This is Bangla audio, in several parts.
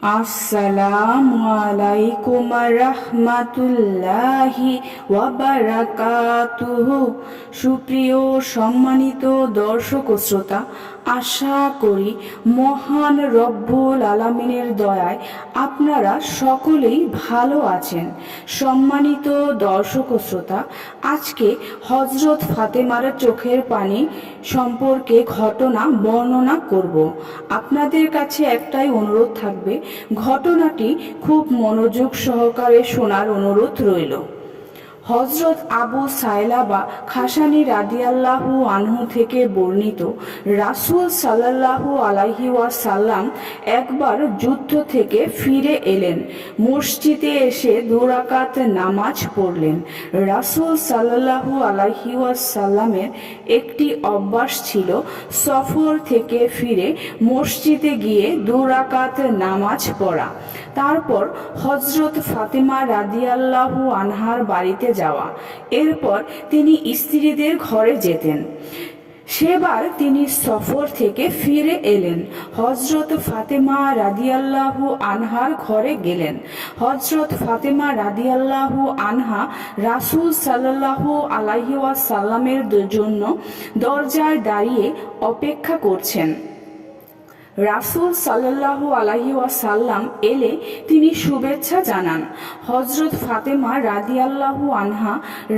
আসসালামু আলাইকুম রাহমাতুল্লাহি ওয়া বারাকাতুহু। সুপ্রিয় সম্মানিত দর্শক ও শ্রোতা, আশা করি মহান রব্বুল আলামিনের দয়ায় আপনারা সকলেই ভালো আছেন। সম্মানিত দর্শক ও শ্রোতা, আজকে হযরত ফাতেমার চোখের পানি সম্পর্কে ঘটনা বর্ণনা করব। আপনাদের কাছে একটাই অনুরোধ থাকবে, ঘটনাটি খুব মনোযোগ সহকারে শোনার অনুরোধ রইল। হযরত আবু সায়লাবা খাশানী রাদিয়াল্লাহু আনহু থেকে বর্ণিত, রাসূল সাল্লাল্লাহু আলাইহি ওয়াসাল্লাম একবার যুদ্ধ থেকে ফিরে এলেন। মসজিদে এসে 2 রাকাত নামাজ পড়লেন। রাসূল সাল্লাল্লাহু আলাইহি ওয়াসাল্লামের একটি অভ্যাস ছিল, সফর থেকে ফিরে মসজিদে গিয়ে 2 রাকাত নামাজ পড়া, তারপর হযরত ফাতেমা রাদিয়াল্লাহু আনহার বাড়িতে যাওয়া। এরপর তিনি স্ত্রীদের ঘরে যেতেন। সেবার তিনি সফর থেকে ফিরে এলেন, হযরত ফাতেমা রাদিয়াল্লাহু আনহার ঘরে গেলেন। হযরত ফাতেমা রাদিয়াল্লাহু আনহা রাসূল সাল্লাল্লাহু আলাইহি ওয়াসাল্লামের জন্য দরজায় দাঁড়িয়ে অপেক্ষা করছেন। রাসূল সাল্লাল্লাহু আলাইহি ওয়াসাল্লাম এলে তিনি শুভেচ্ছা জানান। হযরত ফাতেমা রাদিয়াল্লাহু আনহা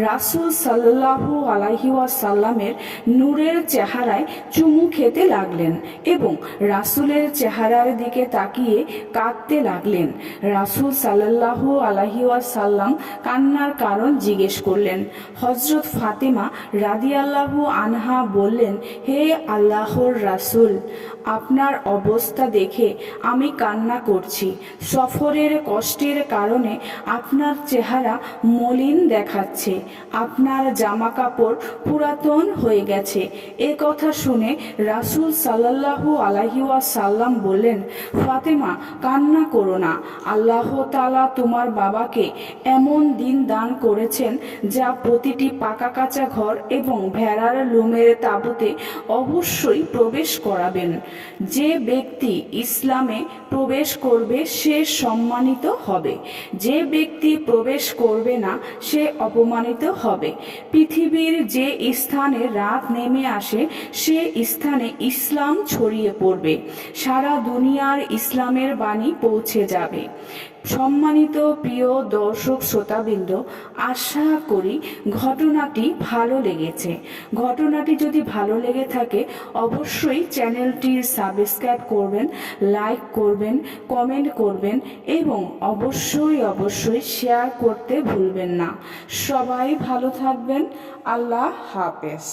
রাসূল সাল্লাল্লাহু আলাইহি ওয়াসাল্লামের নূরের চেহারায় চুমু খেতে লাগলেন এবং রাসূলের চেহারার দিকে তাকিয়ে কাঁদতে লাগলেন। রাসূল সাল্লাল্লাহু আলাইহি ওয়াসাল্লাম কান্নার কারণ জিজ্ঞেস করলেন। হযরত ফাতেমা রাদিয়াল্লাহু আনহা বললেন, হে আল্লাহর রাসূল, আপনার অবস্থা দেখে আমি কান্না করছি। সফরের কষ্টের কারণে আপনার চেহারা মলিন দেখাচ্ছে, আপনার জামা কাপড় পুরাতন হয়ে গেছে। এ কথা শুনে রাসূল সাল্লাল্লাহু আলাইহি ওয়াসাল্লাম বললেন, ফাতেমা, কান্না করো না। আল্লাহ তাআলা তোমার বাবাকে এমন দিন দান করেছেন যা প্রতিটি পাকা কাঁচা ঘর এবং ভেড়ার লোমের তাঁবুতে অবশ্যই প্রবেশ করাবেন। যে ব্যক্তি ইসলামে প্রবেশ করবে সে সম্মানিত হবে, যে ব্যক্তি প্রবেশ করবে না সে অপমানিত হবে। পৃথিবীর যে স্থানে রাত নেমে আসে সে স্থানে ইসলাম ছড়িয়ে পড়বে, সারা দুনিয়ার ইসলামের বাণী পৌঁছে যাবে। সম্মানিত প্রিয় দর্শক শ্রোতাবৃন্দ, আশা করি ঘটনাটি ভালো লেগেছে। ঘটনাটি যদি ভালো লেগে থাকে অবশ্যই চ্যানেলটি সাবস্ক্রাইব করবেন, লাইক করবেন, কমেন্ট করবেন এবং অবশ্যই শেয়ার করতে ভুলবেন না। সবাই ভালো থাকবেন। আল্লাহ হাফেজ।